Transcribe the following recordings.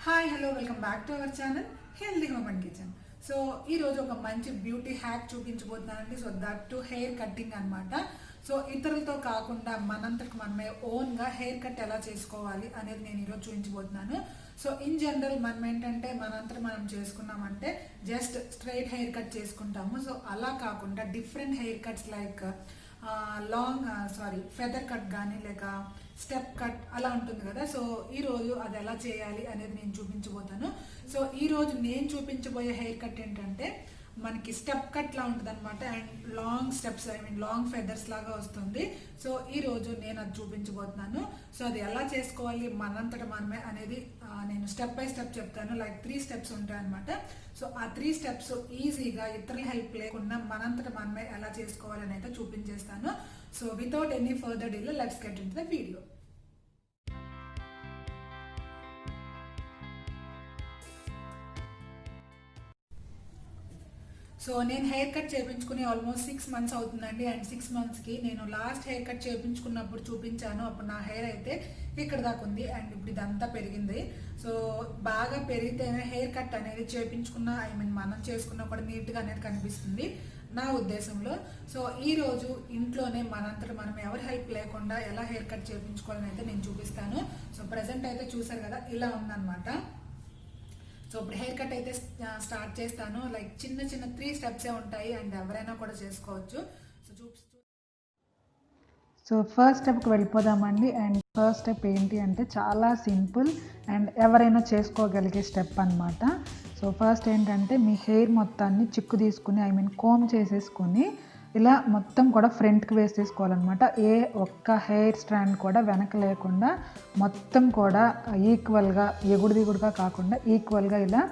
Hi hello welcome back to our channel healthy home and kitchen. So ఈరోజు ఒక మంచి beauty hack చూపించబోతున్నానండి. So that too hair cutting అనమాట. So ఇతరులతో కాకుండా మనంతకు మనమే ఓన్గా హెయిర్ కట్ ఎలా చేసుకోవాలి అనేది నేను ఈరోజు చూపించబోతున్నాను. సో ఇన్ జనరల్ మనం ఏంటంటే మనంతట మనం చేసుకున్నామంటే జస్ట్ స్ట్రైట్ హెయిర్ కట్ చేసుకుంటాము. సో అలా కాకుండా different hair cuts like feather cut కానీ లేక స్టెప్ కట్ అలా ఉంటుంది కదా. సో ఈరోజు అది ఎలా చేయాలి అనేది నేను చూపించబోతాను. సో ఈరోజు నేను చూపించబోయే హెయిర్ కట్ ఏంటంటే మనకి స్టెప్ కట్ లా ఉంటుంది అనమాట. And long steps long feathers లాగా వస్తుంది. సో ఈరోజు నేను అది చూపించబోతున్నాను. సో అది ఎలా చేసుకోవాలి మనంతట మనమే అనేది నేను స్టెప్ బై స్టెప్ చెప్తాను. లైక్ 3 స్టెప్స్ ఉంటాయి అనమాట. సో ఆ 3 స్టెప్స్ ఈజీగా ఇతరుల హెల్ప్ లేకుండా మనంతట మనమే ఎలా చేసుకోవాలని అయితే చూపించేస్తాను. So without any further delay let's get in to the video. So నేను హెయిర్ కట్ చేయించుకుని ఆల్మోస్ట్ 6 months అవుతుందండి. అండ్ 6 monthsకి నేను లాస్ట్ హెయిర్ కట్ చేయించుకున్నప్పుడు చూపించాను. అప్పుడు నా హెయిర్ అయితే ఇక్కడ దాకా ఉంది. అండ్ ఇప్పుడు ఇదంతా పెరిగింది. సో బాగా పెరిగితేనే హెయిర్ కట్ అనేది చేయించుకున్న మనం చేసుకున్నా కూడా నీట్గా అనేది కనిపిస్తుంది నా ఉద్దేశంలో. సో ఈరోజు ఇంట్లోనే మనంతట మనం ఎవరి హెల్ప్ లేకుండా ఎలా హెయిర్ కట్ చేయించుకోవాలని అయితే నేను చూపిస్తాను. సో ప్రజెంట్ అయితే చూసారు కదా ఇలా ఉందన్నమాట. సో ఇప్పుడు హెయిర్ కట్ అయితే స్టార్ట్ చేస్తాను. లైక్ చిన్న 3 స్టెప్సే ఉంటాయి అండ్ ఎవరైనా కూడా చేసుకోవచ్చు. సో సో ఫస్ట్ స్టెప్కి వెళ్ళిపోదామండి. అండ్ ఫస్ట్ స్టెప్ ఏంటి అంటే చాలా సింపుల్ అండ్ ఎవరైనా చేసుకోగలిగే స్టెప్ అనమాట. సో ఫస్ట్ ఏంటంటే మీ హెయిర్ మొత్తాన్ని చిక్కు తీసుకుని కోమ్ చేసేసుకొని ఇలా మొత్తం కూడా ఫ్రంట్కి వేసేసుకోవాలన్నమాట. ఏ ఒక్క హెయిర్ స్ట్రాండ్ కూడా వెనక లేకుండా మొత్తం కూడా ఈక్వల్గా ఎగుడు దిగుడుగా కాకుండా ఈక్వల్గా ఇలా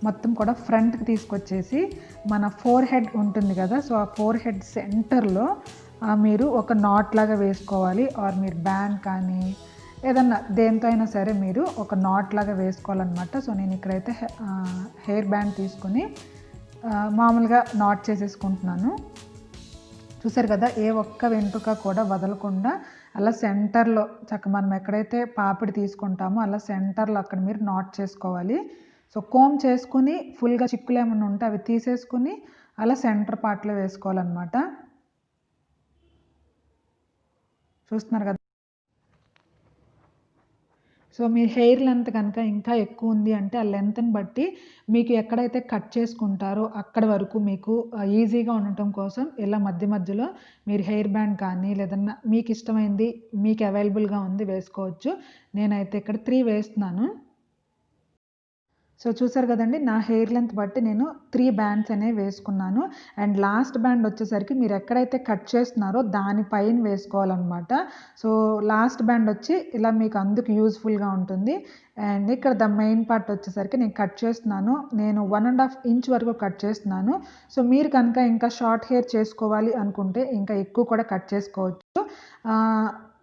మొత్తం కూడా ఫ్రంట్కి తీసుకొచ్చేసి మన ఫోర్ హెడ్ ఉంటుంది కదా. సో ఆ ఫోర్ హెడ్ సెంటర్లో మీరు ఒక నాట్ లాగా వేసుకోవాలి. ఆర్ మీరు బ్యాండ్ కానీ ఏదన్నా దేంతో అయినా సరే మీరు ఒక నాట్ లాగా వేసుకోవాలన్నమాట. సో నేను ఇక్కడైతే హెయిర్ బ్యాండ్ తీసుకొని మామూలుగా నాట్ చేసేసుకుంటున్నాను. చూసారు కదా, ఏ ఒక్క వెంట్రుక కూడా వదలకుండా అలా సెంటర్లో మనం ఎక్కడైతే పాపిడి తీసుకుంటామో అలా సెంటర్లో అక్కడ మీరు నాట్ చేసుకోవాలి. సో కోమ్ చేసుకుని ఫుల్గా చిక్కులు ఏమైనా ఉంటే అవి తీసేసుకుని అలా సెంటర్ పార్ట్లో వేసుకోవాలన్నమాట. చూస్తున్నారు కదా. సో మీ హెయిర్ లెంత్ కనుక ఇంకా ఎక్కువ ఉంది అంటే ఆ లెంత్ని బట్టి మీకు ఎక్కడైతే కట్ చేసుకుంటారో అక్కడ వరకు మీకు ఈజీగా ఉండటం కోసం ఇలా మధ్య మధ్యలో మీరు హెయిర్ బ్యాండ్ కానీ లేదన్నా మీకు ఇష్టమైంది మీకు అవైలబుల్గా ఉంది వేసుకోవచ్చు. నేనైతే ఇక్కడ 3 వేస్తున్నాను. సో చూసారు కదండి, నా హెయిర్ లెంత్ బట్టి నేను 3 బ్యాండ్స్ అనేవి వేసుకున్నాను. అండ్ లాస్ట్ బ్యాండ్ వచ్చేసరికి మీరు ఎక్కడైతే కట్ చేస్తున్నారో దానిపైన వేసుకోవాలన్నమాట. సో లాస్ట్ బ్యాండ్ వచ్చి ఇలా మీకు అందుకు యూజ్ఫుల్గా ఉంటుంది. అండ్ ఇక్కడ ద మెయిన్ పార్ట్ వచ్చేసరికి నేను కట్ చేస్తున్నాను. నేను 1.5 inch వరకు కట్ చేస్తున్నాను. సో మీరు కనుక ఇంకా షార్ట్ హెయిర్ చేసుకోవాలి అనుకుంటే ఇంకా ఎక్కువ కూడా కట్ చేసుకోవచ్చు.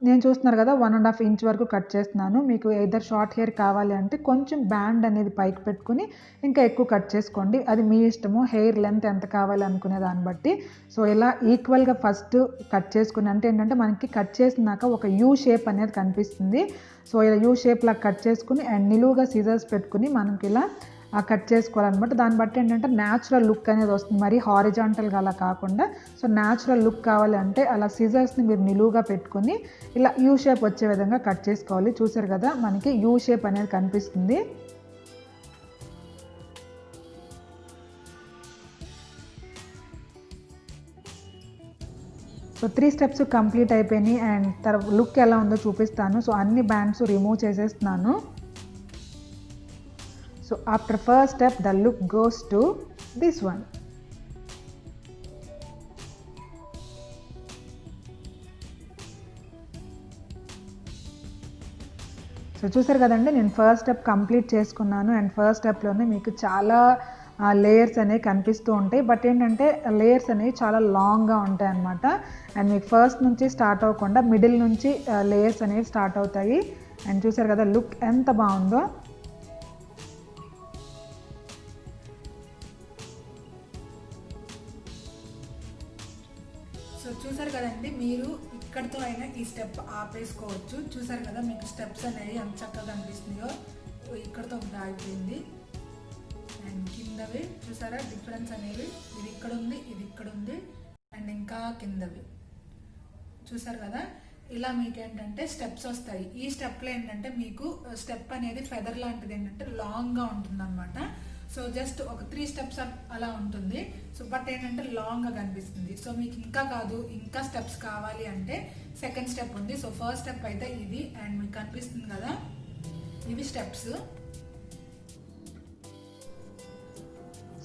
నేను చూస్తున్నారు కదా 1.5 inch వరకు కట్ చేస్తున్నాను. మీకు ఎయిదర్ షార్ట్ హెయిర్ కావాలి అంటే కొంచెం బ్యాండ్ అనేది పైకి పెట్టుకుని ఇంకా ఎక్కువ కట్ చేసుకోండి. అది మీ ఇష్టము, హెయిర్ లెంత్ ఎంత కావాలి అనుకునే దాన్ని బట్టి. సో ఇలా ఈక్వల్గా ఫస్ట్ కట్ చేసుకుని అంటే ఏంటంటే మనకి కట్ చేసినాక ఒక యూ షేప్ అనేది కనిపిస్తుంది. సో ఇలా యూ షేప్లా కట్ చేసుకుని అండ్ నిలువుగా సిజర్స్ పెట్టుకుని మనకి ఇలా కట్ చేసుకోవాలన్నమాట. దాన్ని బట్టి ఏంటంటే న్యాచురల్ లుక్ అనేది వస్తుంది. మరి హారిజాంటల్గా అలా కాకుండా సో న్యాచురల్ లుక్ కావాలి అంటే అలా సిజర్స్ని మీరు నిలువుగా పెట్టుకొని ఇలా యూ షేప్ వచ్చే విధంగా కట్ చేసుకోవాలి. చూసారు కదా, మనకి యూ షేప్ అనేది కనిపిస్తుంది. సో 3 స్టెప్స్ కంప్లీట్ అయిపోయినాయి. అండ్ లుక్ ఎలా ఉందో చూపిస్తాను. సో అన్ని బ్యాండ్స్ రిమూవ్ చేసేస్తున్నాను. So after first step the look goes to this one. So చూసారు కదండి, నేను ఫస్ట్ స్టెప్ కంప్లీట్ చేసుకున్నాను. అండ్ ఫస్ట్ స్టెప్లోనే మీకు చాలా లేయర్స్ అనేవి కనిపిస్తూ ఉంటాయి. బట్ ఏంటంటే లేయర్స్ అనేవి చాలా లాంగ్గా ఉంటాయి అన్నమాట. అండ్ మీకు ఫస్ట్ నుంచి స్టార్ట్ అవ్వకుండా మిడిల్ నుంచి లేయర్స్ అనేవి స్టార్ట్ అవుతాయి. అండ్ చూసారు కదా లుక్ ఎంత బాగుందో. సో చూసారు కదండి, మీరు ఇక్కడితో అయినా ఈ స్టెప్ ఆపేసుకోవచ్చు. చూసారు కదా మీకు స్టెప్స్ అనేవి ఎంత చక్కగా కనిపిస్తున్నాయో. ఇక్కడితో తర్వాత ఒకటి ఆగిపోయింది. అండ్ కిందవి చూసారా డిఫరెన్స్ అనేవి, ఇది ఇక్కడ ఉంది, ఇది ఇక్కడ ఉంది, అండ్ ఇంకా కిందవి చూసారు కదా. ఇలా మీకు ఏంటంటే స్టెప్స్ వస్తాయి. ఈ స్టెప్లో ఏంటంటే మీకు స్టెప్ అనేది ఫెదర్ లాంటిది ఏంటంటే లాంగ్గా ఉంటుంది అనమాట. సో జస్ట్ ఒక 3 స్టెప్స్ అలా ఉంటుంది. సో బట్ ఏంటంటే లాంగ్గా కనిపిస్తుంది. సో మీకు ఇంకా కాదు, ఇంకా స్టెప్స్ కావాలి అంటే సెకండ్ స్టెప్ ఉంది. సో ఫస్ట్ స్టెప్ అయితే ఇది, అండ్ మీకు కనిపిస్తుంది కదా ఇవి steps.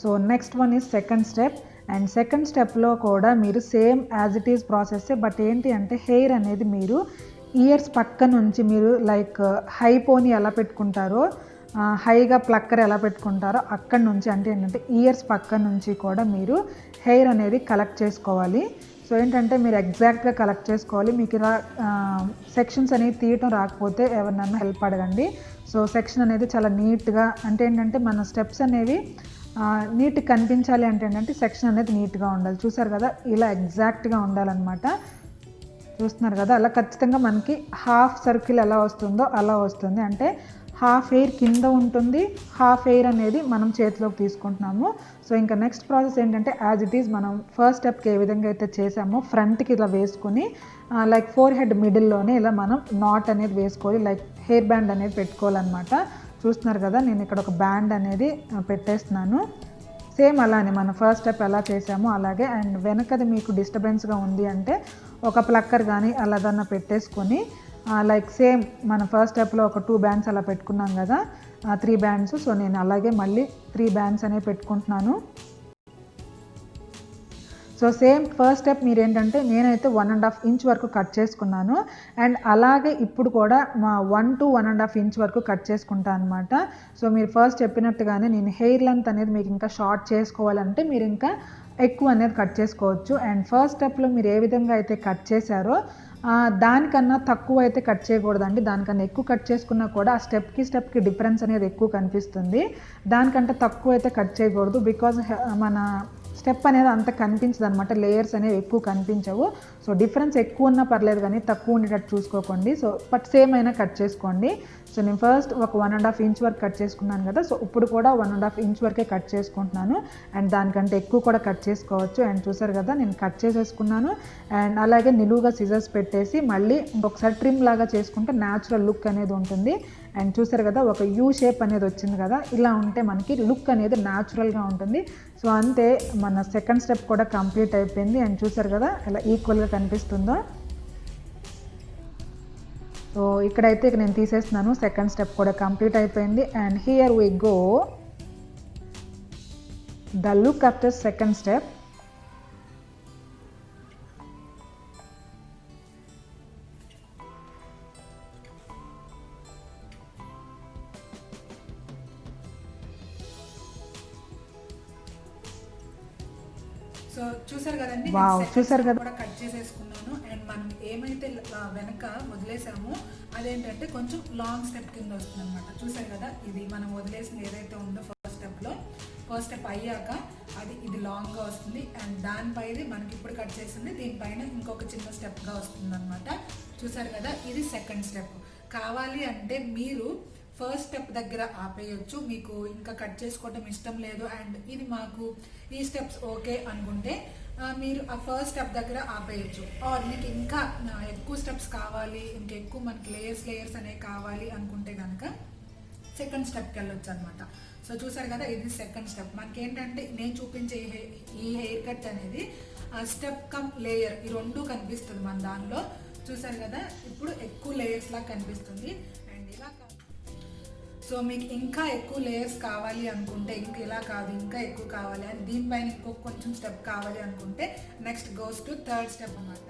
So next one is second step. And second స్టెప్లో కూడా మీరు సేమ్ యాజ్ ఇట్ ఈజ్ ప్రాసెస్సే, బట్ ఏంటి అంటే హెయిర్ అనేది మీరు ఇయర్స్ పక్క నుంచి మీరు లైక్ హై పోనీ ఎలా పెట్టుకుంటారో, హైగా ప్లక్కర్ ఎలా పెట్టుకుంటారో అక్కడి నుంచి, అంటే ఏంటంటే ఇయర్స్ పక్క నుంచి కూడా మీరు హెయిర్ అనేది కలెక్ట్ చేసుకోవాలి. సో ఏంటంటే మీరు ఎగ్జాక్ట్గా కలెక్ట్ చేసుకోవాలి. మీకు ఇలా సెక్షన్స్ అనేవి తీయటం రాకపోతే ఎవరినన్నా హెల్ప్ అడగండి. సో సెక్షన్ అనేది చాలా నీట్గా, అంటే ఏంటంటే మన స్టెప్స్ అనేవి నీట్గా కనిపించాలి అంటే ఏంటంటే సెక్షన్ అనేది నీట్గా ఉండాలి. చూసారు కదా ఇలా ఎగ్జాక్ట్గా ఉండాలన్నమాట. చూస్తున్నారు కదా అలా ఖచ్చితంగా మనకి హాఫ్ సర్కిల్ ఎలా వస్తుందో అలా వస్తుంది. అంటే హాఫ్ హెయిర్ కింద ఉంటుంది, హాఫ్ హెయిర్ అనేది మనం చేతిలోకి తీసుకుంటున్నాము. సో ఇంకా నెక్స్ట్ ప్రాసెస్ ఏంటంటే యాజ్ ఇట్ ఈజ్ మనం ఫస్ట్ స్టెప్కి ఏ విధంగా అయితే చేసామో ఫ్రంట్కి ఇలా వేసుకొని లైక్ ఫోర్ హెడ్ మిడిల్లోనే ఇలా మనం నాట్ అనేది వేసుకోవాలి, లైక్ హెయిర్ బ్యాండ్ అనేది పెట్టుకోవాలన్నమాట. చూస్తున్నారు కదా నేను ఇక్కడ ఒక బ్యాండ్ అనేది పెట్టేస్తున్నాను. సేమ్ అలానే మనం ఫస్ట్ స్టెప్ ఎలా చేసామో అలాగే. అండ్ వెనకది మీకు డిస్టర్బెన్స్గా ఉంది అంటే ఒక ప్లక్కర్ కానీ అలాగన్నా పెట్టేసుకొని లైక్ సేమ్ మన ఫస్ట్ స్టెప్లో ఒక 2 బ్యాండ్స్ అలా పెట్టుకున్నాం కదా, 3 బ్యాండ్స్. సో నేను అలాగే మళ్ళీ 3 బ్యాండ్స్ అనేవి పెట్టుకుంటున్నాను. సో సేమ్ ఫస్ట్ స్టెప్ మీరు ఏంటంటే నేనైతే 1.5 ఇంచ్ వరకు కట్ చేసుకున్నాను. అండ్ అలాగే ఇప్పుడు కూడా మా 1 to 1.5 ఇంచ్ వరకు కట్ చేసుకుంటాను అనమాట. సో మీరు ఫస్ట్ చెప్పినట్టుగానే నేను హెయిర్ లెంత్ అనేది మీకు ఇంకా షార్ట్ చేసుకోవాలంటే మీరు ఇంకా ఎక్కువ అనేది కట్ చేసుకోవచ్చు. అండ్ ఫస్ట్ స్టెప్లో మీరు ఏ విధంగా అయితే కట్ చేశారో దానికన్నా తక్కువ అయితే కట్ చేయకూడదండి. దానికన్నా ఎక్కువ కట్ చేసుకున్నా కూడా ఆ స్టెప్కి డిఫరెన్స్ అనేది ఎక్కువ కనిపిస్తుంది. దానికంటే తక్కువ అయితే కట్ చేయకూడదు. బికాజ్ మన స్టెప్ అనేది అంత కనిపించదు అనమాట, లేయర్స్ అనేవి ఎక్కువ కనిపించవు. సో డిఫరెన్స్ ఎక్కువ ఉన్నా పర్లేదు కానీ తక్కువ ఉండేటట్టు చూసుకోకండి. సో బట్ సేమ్ అయినా కట్ చేసుకోండి. సో నేను ఫస్ట్ ఒక 1.5 ఇంచ్ వరకు కట్ చేసుకున్నాను కదా, సో ఇప్పుడు కూడా 1.5 ఇంచ్ వరకే కట్ చేసుకుంటున్నాను. అండ్ దానికంటే ఎక్కువ కూడా కట్ చేసుకోవచ్చు. అండ్ చూసారు కదా నేను కట్ చేసేసుకున్నాను. అండ్ అలాగే నిలువుగా సిజర్స్ పెట్టేసి మళ్ళీ ఇంకొకసారి ట్రిమ్ లాగా చేసుకుంటే న్యాచురల్ లుక్ అనేది ఉంటుంది. అండ్ చూసారు కదా ఒక యూ షేప్ అనేది వచ్చింది కదా, ఇలా ఉంటే మనకి లుక్ అనేది న్యాచురల్గా ఉంటుంది. సో అంతే మన సెకండ్ స్టెప్ కూడా కంప్లీట్ అయిపోయింది. అండ్ చూసారు కదా ఇలా ఈక్వల్గా కనిపిస్తుందో. సో ఇక్కడైతే నేను తీసేస్తున్నాను, సెకండ్ స్టెప్ కూడా కంప్లీట్ అయిపోయింది. And here we go the look after second step. So చూసారు కదండి, చూసారు కదా కూడా కట్ చేసేసుకున్నాను. అండ్ మనం ఏమైతే వెనక వదిలేసామో అదేంటంటే కొంచెం లాంగ్ స్టెప్ కింద వస్తుంది అనమాట. చూసారు కదా ఇది మనం వదిలేసింది ఏదైతే ఉందో ఫస్ట్ స్టెప్ అయ్యాక ఇది లాంగ్గా వస్తుంది. అండ్ దానిపైది మనకి ఇప్పుడు కట్ చేసింది దీనిపైన ఇంకొక చిన్న స్టెప్గా వస్తుంది అనమాట. చూసారు కదా ఇది సెకండ్ స్టెప్. కావాలి అంటే మీరు ఫస్ట్ స్టెప్ దగ్గర ఆపేయచ్చు, మీకు ఇంకా కట్ చేసుకోవడం ఇష్టం లేదు అండ్ ఇది మాకు ఈ స్టెప్స్ ఓకే అనుకుంటే మీరు ఆ ఫస్ట్ స్టెప్ దగ్గర ఆపేయచ్చు. ఆర్ మీకు ఇంకా ఎక్కువ స్టెప్స్ కావాలి, ఇంకా ఎక్కువ మనకి లేయర్స్ అనేవి కావాలి అనుకుంటే కనుక సెకండ్ స్టెప్కి వెళ్ళొచ్చు అనమాట. సో చూసారు కదా ఇది సెకండ్ స్టెప్. మనకి ఏంటంటే నేను చూపించే ఈ హెయిర్ కట్ అనేది స్టెప్ కమ్ లేయర్ ఈ రెండు కనిపిస్తుంది మన దానిలో. చూసారు కదా ఇప్పుడు ఎక్కువ లేయర్స్ లాగా కనిపిస్తుంది. అండ్ ఇలా సో మీకు ఇంకా ఎక్కువ లేయర్స్ కావాలి అనుకుంటే ఇంకా ఇలా కాదు ఇంకా ఎక్కువ కావాలి అని దీనిపైన ఇంకొక కొంచెం స్టెప్ కావాలి అనుకుంటే next goes to third step అనమాట.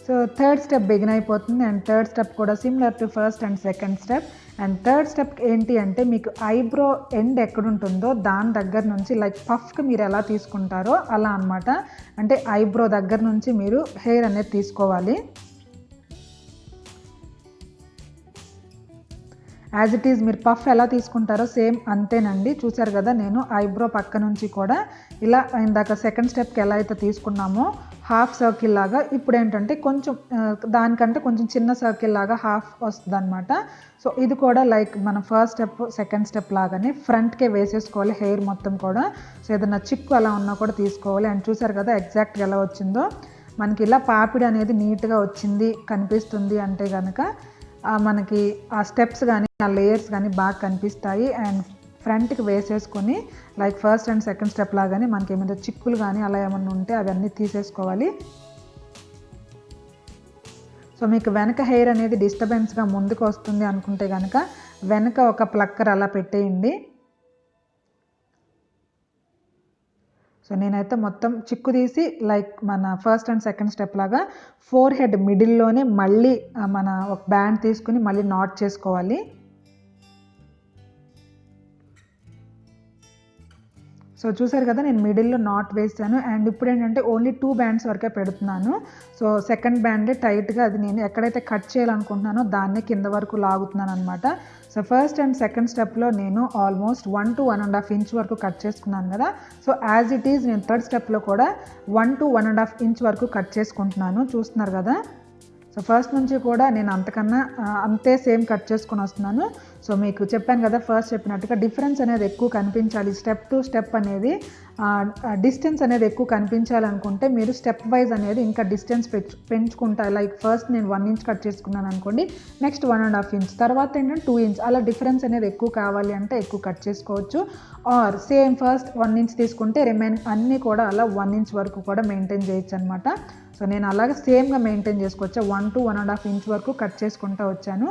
సో థర్డ్ స్టెప్ బిగిన్ అయిపోతుంది. అండ్ థర్డ్ స్టెప్ కూడా similar to first and second step. And third step ఏంటి అంటే మీకు ఐబ్రో ఎండ్ ఎక్కడుంటుందో దాని దగ్గర నుంచి లైక్ పఫ్కి మీరు ఎలా తీసుకుంటారో అలా అనమాట. అంటే ఐబ్రో దగ్గర నుంచి మీరు హెయిర్ అనేది తీసుకోవాలి. యాజ్ ఇట్ ఈజ్ మీరు పఫ్ ఎలా తీసుకుంటారో సేమ్ అంతేనండి. చూసారు కదా నేను ఐబ్రో పక్క నుంచి కూడా ఇలా ఇందాక సెకండ్ స్టెప్కి ఎలా అయితే తీసుకున్నామో హాఫ్ సర్కిల్ లాగా. ఇప్పుడు ఏంటంటే కొంచెం దానికంటే కొంచెం చిన్న సర్కిల్ లాగా హాఫ్ వస్తుంది అనమాట. సో ఇది కూడా లైక్ మన ఫస్ట్ స్టెప్ సెకండ్ స్టెప్ లాగానే ఫ్రంట్కే వేసేసుకోవాలి హెయిర్ మొత్తం కూడా. సో ఏదైనా చిక్కు అలా ఉన్నా కూడా తీసుకోవాలి. అండ్ చూసారు కదా ఎగ్జాక్ట్గా ఎలా వచ్చిందో. మనకి ఇలా పాపిడి అనేది నీట్గా వచ్చింది కనిపిస్తుంది అంటే కనుక మనకి ఆ స్టెప్స్ కానీ ఆ లేయర్స్ కానీ బాగా కనిపిస్తాయి. అండ్ ఫ్రంట్కి వేసేసుకొని like first and second step లాగానే మనకి ఏమైనా చిక్కులు కానీ అలా ఏమన్నా ఉంటే అవన్నీ తీసేసుకోవాలి. సో మీకు వెనక హెయిర్ అనేది డిస్టర్బెన్స్గా ముందుకు వస్తుంది అనుకుంటే కనుక వెనక ఒక ప్లక్కర్ అలా పెట్టేయండి. సో నేనైతే మొత్తం చిక్కు తీసి లైక్ మన ఫస్ట్ అండ్ సెకండ్ స్టెప్ లాగా ఫోర్ హెడ్ మిడిల్లోనే మళ్ళీ మన ఒక బ్యాండ్ తీసుకుని మళ్ళీ నాట్ చేసుకోవాలి. సో చూసారు కదా నేను మిడిల్లో నాట్ వేసాను. అండ్ ఇప్పుడు ఏంటంటే ఓన్లీ 2 బ్యాండ్స్ వరకే పెడుతున్నాను. సో సెకండ్ బ్యాండే టైట్గా అది నేను ఎక్కడైతే కట్ చేయాలనుకుంటున్నానో దాన్నే కింద వరకు లాగుతున్నాను అనమాట. సో ఫస్ట్ అండ్ సెకండ్ స్టెప్లో నేను ఆల్మోస్ట్ 1 to 1.5 ఇంచ్ వరకు కట్ చేసుకున్నాను కదా. సో యాజ్ ఇట్ ఈజ్ నేను థర్డ్ స్టెప్లో కూడా 1 to 1.5 ఇంచ్ వరకు కట్ చేసుకుంటున్నాను. చూస్తున్నారు కదా. సో ఫస్ట్ నుంచి కూడా నేను అంతకన్నా అంతే సేమ్ కట్ చేసుకొని వస్తున్నాను. సో మీకు చెప్పాను కదా ఫస్ట్ చెప్పినట్టుగా డిఫరెన్స్ అనేది ఎక్కువ కనిపించాలి. స్టెప్ టు స్టెప్ అనేది డిస్టెన్స్ అనేది ఎక్కువ కనిపించాలనుకుంటే మీరు స్టెప్ వైజ్ అనేది ఇంకా డిస్టెన్స్ పెంచుకుంటా. లైక్ ఫస్ట్ నేను 1 ఇంచ్ కట్ చేసుకున్నాను అనుకోండి, నెక్స్ట్ 1.5 ఇంచ్, తర్వాత ఏంటంటే 2 ఇంచ్, అలా డిఫరెన్స్ అనేది ఎక్కువ కావాలి అంటే ఎక్కువ కట్ చేసుకోవచ్చు. ఆర్ సేమ్ ఫస్ట్ 1 ఇంచ్ తీసుకుంటే రిమైన్ అన్నీ కూడా అలా 1 ఇంచ్ వరకు కూడా మెయింటైన్ చేయొచ్చు అనమాట. సో నేను అలాగే సేమ్గా మెయింటైన్ చేసుకోవచ్చు. 1 to 1.5 ఇంచ్ వరకు కట్ చేసుకుంటూ వచ్చాను.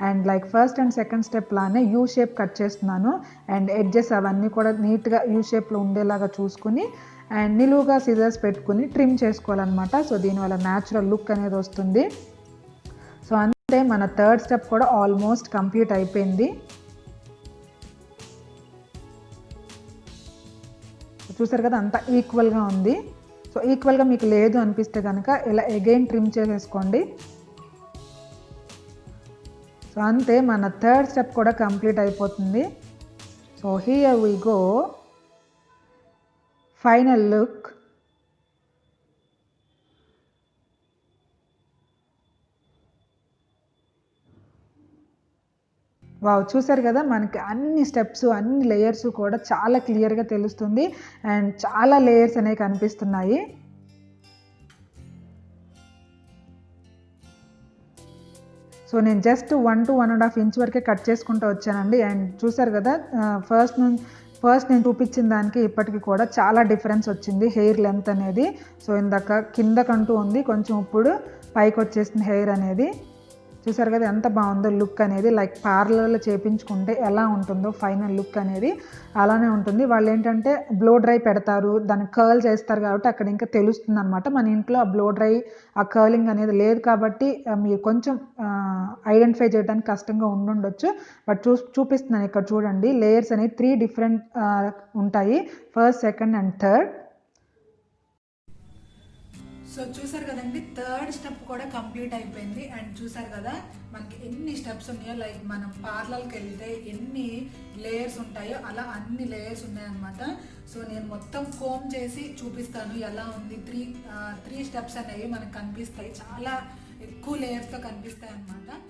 And like first and second step లానే యూ షేప్ కట్ చేస్తున్నాను. అండ్ ఎడ్జెస్ అవన్నీ కూడా నీట్గా యూ షేప్లో ఉండేలాగా చూసుకుని అండ్ నిలువుగా సిజర్స్ పెట్టుకుని ట్రిమ్ చేసుకోవాలన్నమాట. సో దీనివల్ల న్యాచురల్ లుక్ అనేది వస్తుంది. సో అంతే మన థర్డ్ స్టెప్ కూడా ఆల్మోస్ట్ కంప్లీట్ అయిపోయింది. చూసారు కదా అంతా ఈక్వల్గా ఉంది. సో ఈక్వల్గా మీకు లేదు అనిపిస్తే కనుక ఇలా అగైన్ ట్రిమ్ చేసేసుకోండి. సో అంతే మన థర్డ్ స్టెప్ కూడా కంప్లీట్ అయిపోతుంది. So here we go, final look. Wow, చూసారు కదా మనకి అన్ని స్టెప్స్ అన్ని లేయర్స్ కూడా చాలా క్లియర్గా తెలుస్తుంది. అండ్ చాలా లేయర్స్ అనేవి కనిపిస్తున్నాయి. సో నేను జస్ట్ 1 to 1.5 ఇంచ్ వరకే కట్ చేసుకుంటూ వచ్చానండి. అండ్ చూసారు కదా ఫస్ట్ నేను చూపించిన దానికి ఇప్పటికి కూడా చాలా డిఫరెన్స్ వచ్చింది హెయిర్ లెంత్ అనేది. సో ఇందాక కిందకంటూ ఉంది, కొంచెం ఇప్పుడు పైకి వచ్చేసింది హెయిర్ అనేది. చూసారు కదా ఎంత బాగుందో లుక్ అనేది. లైక్ పార్లర్లో చేయించుకుంటే ఎలా ఉంటుందో ఫైనల్ లుక్ అనేది అలానే ఉంటుంది. వాళ్ళు ఏంటంటే బ్లో డ్రై పెడతారు, దాన్ని కర్ల్ చేస్తారు కాబట్టి అక్కడ ఇంకా తెలుస్తుంది అనమాట. మన ఇంట్లో ఆ బ్లో డ్రై ఆ కర్లింగ్ అనేది లేదు కాబట్టి మీరు కొంచెం ఐడెంటిఫై చేయడానికి కష్టంగా ఉండుండొచ్చు. బట్ చూపిస్తున్నాను ఇక్కడ చూడండి. లేయర్స్ అనేవి 3 డిఫరెంట్ ఉంటాయి, first second and third. So చూసారు కదండి, థర్డ్ స్టెప్ కూడా కంప్లీట్ అయిపోయింది. అండ్ చూసారు కదా మనకి ఎన్ని స్టెప్స్ ఉన్నాయో. లైక్ మనం పార్లర్కి వెళ్తే ఎన్ని లేయర్స్ ఉంటాయో అలా అన్ని లేయర్స్ ఉన్నాయన్నమాట. సో నేను మొత్తం కోమ్ చేసి చూపిస్తాను ఎలా ఉంది. త్రీ స్టెప్స్ అనేవి మనకు కనిపిస్తాయి, చాలా ఎక్కువ లేయర్స్తో కనిపిస్తాయి అన్నమాట.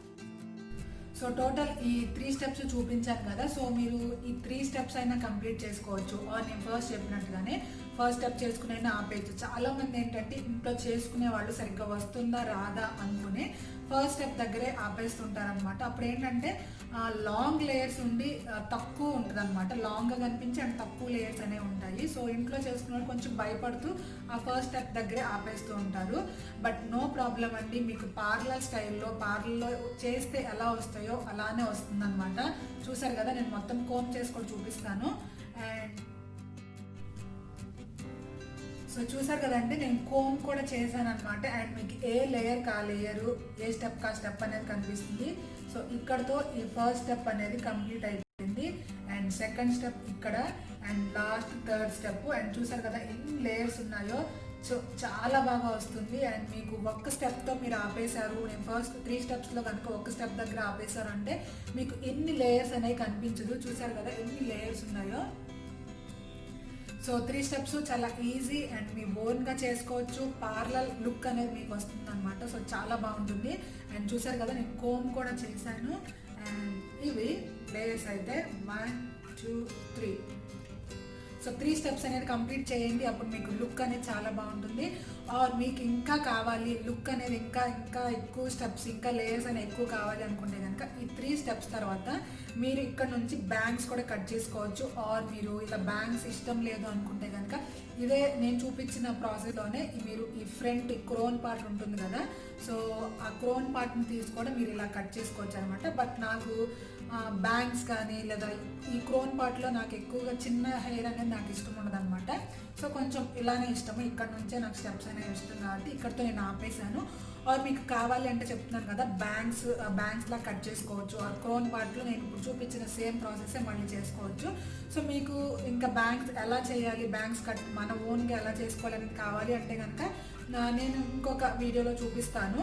సో టోటల్ ఈ 3 స్టెప్స్ చూపించాను కదా. సో మీరు ఈ 3 స్టెప్స్ అయినా కంప్లీట్ చేసుకోవచ్చు. నేను ఫస్ట్ చెప్పినట్టుగానే ఫస్ట్ స్టెప్ చేసుకునే ఆపేయచ్చు. చాలామంది ఏంటంటే ఇంట్లో చేసుకునే వాళ్ళు సరిగ్గా వస్తుందా రాదా అనుకునే ఫస్ట్ స్టెప్ దగ్గరే ఆపేస్తుంటారనమాట. అప్పుడు ఏంటంటే లాంగ్ లేయర్స్ ఉండి తక్కువ ఉంటుంది అనమాట. లాంగ్గా కనిపించి అండ్ తక్కువ లేయర్స్ అనేవి ఉంటాయి. సో ఇంట్లో చేసుకునే వాళ్ళు కొంచెం భయపడుతూ ఆ ఫస్ట్ స్టెప్ దగ్గరే ఆపేస్తూ ఉంటారు. బట్ నో ప్రాబ్లం అండి, మీకు పార్లర్ స్టైల్లో పార్లర్లో చేస్తే ఎలా వస్తాయో అలానే వస్తుందన్నమాట. చూసారు కదా నేను మొత్తం కోమ్ చేసుకొని చూపిస్తాను. అండ్ సో చూసారు కదండి నేను కోమ్ కూడా చేశాను అనమాట. అండ్ మీకు ఏ లేయర్ కా లేయరు, ఏ స్టెప్ కా స్టెప్ అనేది కనిపిస్తుంది. సో ఇక్కడతో ఈ ఫస్ట్ స్టెప్ అనేది కంప్లీట్ అయిపోయింది. అండ్ సెకండ్ స్టెప్ ఇక్కడ, and last third step. And చూసారు కదా ఎన్ని లేయర్స్ ఉన్నాయో. సో చాలా బాగా వస్తుంది. అండ్ మీకు ఒక్క స్టెప్తో మీరు ఆపేశారు, నేను ఫస్ట్ 3 స్టెప్స్లో కనుక ఒక స్టెప్ దగ్గర ఆపేశారు అంటే మీకు ఎన్ని లేయర్స్ అనేవి కనిపించదు. చూసారు కదా ఎన్ని లేయర్స్ ఉన్నాయో. సో 3 స్టెప్స్ చాలా ఈజీ అండ్ మీ ఓన్గా చేసుకోవచ్చు. పార్లర్ లుక్ అనేది మీకు వస్తుంది అనమాట. సో చాలా బాగుంటుంది. అండ్ చూసారు కదా నేను కోమ్ కూడా చేశాను. అండ్ ఇవి లేయర్స్ అయితే 1 2 3. సో 3 స్టెప్స్ అనేది కంప్లీట్ చేయండి. అప్పుడు మీకు లుక్ అనేది చాలా బాగుంటుంది. ఆర్ మీకు ఇంకా కావాలి లుక్ అనేది ఇంకా ఇంకా ఎక్కువ స్టెప్స్ ఇంకా లేయర్స్ అనేది ఎక్కువ కావాలి అనుకుంటే కనుక ఈ 3 స్టెప్స్ తర్వాత మీరు ఇక్కడ నుంచి బ్యాంగ్స్ కూడా కట్ చేసుకోవచ్చు. ఆర్ మీరు ఇలా బ్యాంగ్స్ ఇష్టం లేదు అనుకుంటే కనుక ఇదే నేను చూపించిన ప్రాసెస్లోనే మీరు ఈ ఫ్రంట్ క్రోన్ పార్ట్ ఉంటుంది కదా, సో ఆ క్రోన్ పార్ట్ని తీసి కూడా మీరు ఇలా కట్ చేసుకోవచ్చు అనమాట. బట్ నాకు బ్యాంగ్స్ కానీ లేదా ఈ క్రోన్ పార్ట్లో నాకు ఎక్కువగా చిన్న హెయిర్ అనేది నాకు ఇష్టం ఉండదు అనమాట. సో కొంచెం ఇలానే ఇష్టము. ఇక్కడ నుంచే నాకు స్టెప్స్ అనేవి ఇష్టం కాబట్టి ఇక్కడితో నేను ఆపేసాను. ఆర్ మీకు కావాలి అంటే చెప్తున్నాను కదా బ్యాంగ్స్లా కట్ చేసుకోవచ్చు. ఆర్ క్రోన్ పార్ట్లో నేను ఇప్పుడు చూపించిన సేమ్ ప్రాసెసే మళ్ళీ చేసుకోవచ్చు. సో మీకు ఇంకా బ్యాంగ్స్ ఎలా చేయాలి, బ్యాంగ్స్ కట్ మన ఓన్గా ఎలా చేసుకోవాలని కావాలి అంటే కనుక నేను ఇంకొక వీడియోలో చూపిస్తాను.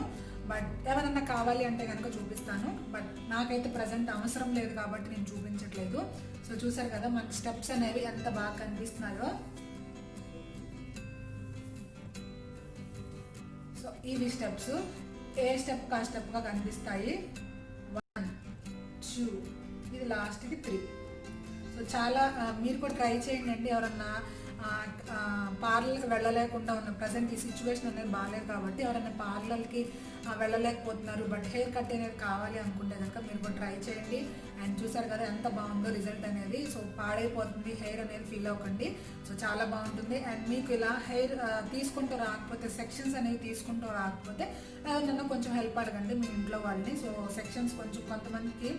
బట్ ఎవరన్నా కావాలి అంటే కనుక చూపిస్తాను. బట్ నాకైతే ప్రజెంట్ అవసరం లేదు కాబట్టి నేను చూపించట్లేదు. సో చూసారు కదా మన స్టెప్స్ అనేవి ఎంత బాగా కనిపిస్తున్నాయో. సో ఇవి స్టెప్స్ ఏ స్టెప్ ఆ స్టెప్గా కనిపిస్తాయి. 1 2 ఇది లాస్ట్ది 3. సో చాలా మీరు కూడా ట్రై చేయండి అండి. ఎవరన్నా పార్లర్కి వెళ్ళలేకుండా ఉన్న ప్రజెంట్ ఈ సిచ్యువేషన్ అనేది బాగాలేదు కాబట్టి ఎవరైనా పార్లర్కి వెళ్ళలేకపోతున్నారు బట్ హెయిర్ కట్ అనేది కావాలి అనుకుంటే కనుక మీరు కూడా ట్రై చేయండి. అండ్ చూసారు కదా ఎంత బాగుందో రిజల్ట్ అనేది. సో పాడైపోతుంది హెయిర్ అనేది ఫీల్ అవ్వకండి. సో చాలా బాగుంటుంది. అండ్ మీకు ఇలా హెయిర్ తీసుకుంటూ రాకపోతే సెక్షన్స్ అనేవి తీసుకుంటూ రాకపోతే నన్ను కొంచెం హెల్ప్ అడగండి మీ ఇంట్లో వాళ్ళని. సో సెక్షన్స్ కొంచెం కొంతమందికి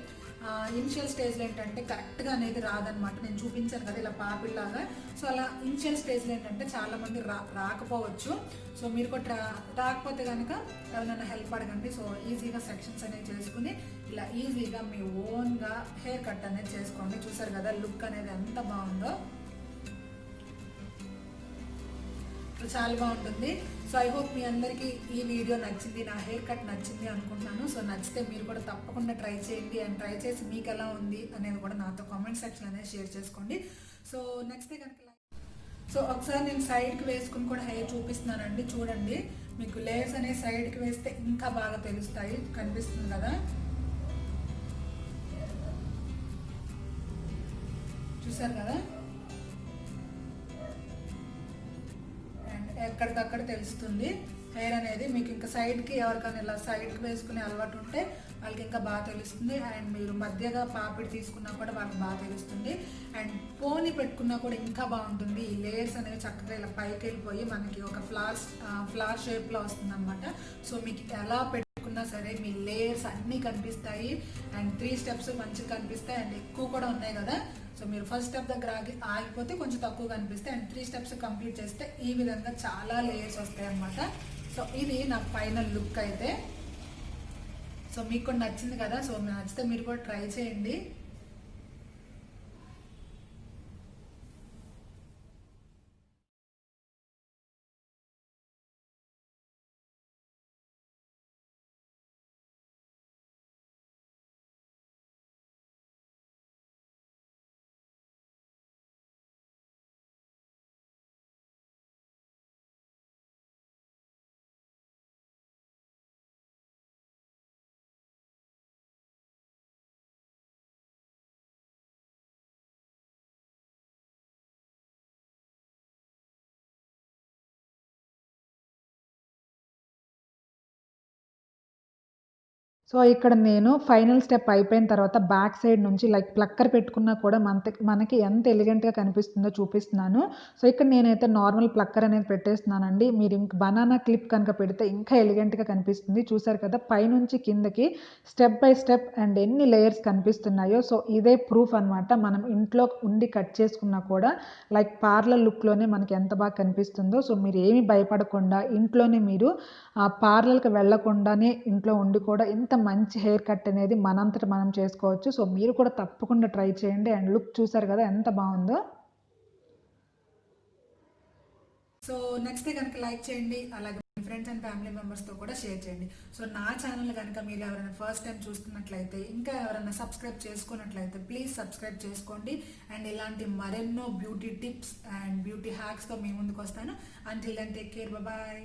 ఇనిషియల్ స్టేజ్లో ఏంటంటే కరెక్ట్గా అనేది రాదనమాట. నేను చూపించాను కదా ఇలా పాపిల్లాగా. సో అలా ఇనిషియల్ స్టేజ్లో ఏంటంటే చాలామంది రాకపోవచ్చు. సో మీరు కూడా రాకపోతే కనుక ఎవరైనా హెల్ప్ అడగండి. సో ఈజీగా సెక్షన్స్ అనేవి చేసుకుని ఇలా ఈజీగా మీ ఓన్గా హెయిర్ కట్ అనేది చేసుకోండి. చూసారు కదా లుక్ అనేది ఎంత బాగుందో. చాలా బాగుంటుంది. సో ఐ హోప్ మీ అందరికీ ఈ వీడియో నచ్చింది, నా హెయిర్ కట్ నచ్చింది అనుకుంటున్నాను. సో నచ్చితే మీరు కూడా తప్పకుండా ట్రై చేయండి. అండ్ ట్రై చేసి మీకు ఎలా ఉంది అనేది కూడా నాతో కామెంట్ సెక్షన్ అనేది షేర్ చేసుకోండి. సో నచ్చితే కనుక సో ఒకసారి నేను సైడ్కి వేసుకుని కూడా హెయిర్ చూపిస్తున్నానండి. చూడండి మీకు లేయర్స్ అనేవి సైడ్కి వేస్తే ఇంకా బాగా తెలుస్తాయి. కనిపిస్తుంది కదా, చూసారు కదా. ఎక్కడికక్కడ తెలుస్తుంది హెయిర్ అనేది. మీకు ఇంకా సైడ్కి ఎవరికైనా ఇలా సైడ్కి వేసుకునే అలవాటు ఉంటే వాళ్ళకి ఇంకా బాగా తెలుస్తుంది. అండ్ మీరు మధ్యగా పాపిడి తీసుకున్నా కూడా వాళ్ళకి బాగా తెలుస్తుంది. అండ్ పోనీ పెట్టుకున్నా కూడా ఇంకా బాగుంటుంది. ఈ లేయర్స్ అనేవి చక్కగా ఇలా పైకి వెళ్ళిపోయి మనకి ఒక ఫ్లవర్ షేప్లో వస్తుంది అనమాట. సో మీకు ఎలా పెట్టుకున్నా సరే మీ లేయర్స్ అన్నీ కనిపిస్తాయి. అండ్ 3 స్టెప్స్ మంచిగా కనిపిస్తాయి. అండ్ ఎక్కువ కూడా ఉన్నాయి కదా. సో మీరు ఫస్ట్ స్టెప్ దగ్గర ఆగిపోతే కొంచెం తక్కువ కనిపిస్తాయి. అండ్ 3 స్టెప్స్ కంప్లీట్ చేస్తే ఈ విధంగా చాలా లేయర్స్ వస్తాయి అన్నమాట. సో ఇది నా ఫైనల్ లుక్ అయితే. సో మీకు కూడా నచ్చింది కదా. సో నచ్చితే మీరు కూడా ట్రై చేయండి. సో, ఇక్కడ నేను ఫైనల్ స్టెప్ అయిపోయిన తర్వాత బ్యాక్ సైడ్ నుంచి లైక్ ప్లక్కర్ పెట్టుకున్నా కూడా మనకి ఎంత ఎలిగెంట్‌గా కనిపిస్తుందో చూపిస్తున్నాను. సో, ఇక్కడ నేనైతే నార్మల్ ప్లక్కర్ అనేది పెట్టేస్తున్నానండి. మీరు బనానా క్లిప్ కనుక పెడితే ఇంకా ఎలిగెంట్‌గా కనిపిస్తుంది. చూసారు కదా పైనుంచి కిందకి స్టెప్ బై స్టెప్ అండ్ ఎన్ని లేయర్స్ కనిపిస్తున్నాయో. సో, ఇదే ప్రూఫ్ అనమాట. మనం ఇంట్లో ఉండి కట్ చేసుకున్నా కూడా లైక్ పార్లర్ లుక్‌లోనే మనకి ఎంత బాగా కనిపిస్తుందో. సో, మీరు ఏమి భయపడకుండా ఇంట్లోనే మీరు పార్లర్‌కి వెళ్ళకుండానే ఇంట్లో ఉండి కూడా ఇంత మంచి హెయిర్ కట్ అనేది మనంతట మనం చేసుకోవచ్చు. సో మీరు కూడా తప్పకుండా ట్రై చేయండి. అండ్ లుక్ చూసారు కదా ఎంత బాగుందో. సో నచ్చితే కనుక లైక్ చేయండి. అలాగే ఫ్రెండ్స్ అండ్ ఫ్యామిలీ మెంబర్స్తో కూడా షేర్ చేయండి. సో నా ఛానల్ కనుక మీరు ఎవరైనా ఫస్ట్ టైం చూస్తున్నట్లయితే, ఇంకా ఎవరైనా సబ్స్క్రైబ్ చేసుకున్నట్లయితే ప్లీజ్ సబ్స్క్రైబ్ చేసుకోండి. అండ్ ఇలాంటి మరెన్నో బ్యూటీ టిప్స్ అండ్ బ్యూటీ హ్యాక్స్తో మీ ముందుకు వస్తాను. Until then take care, bye.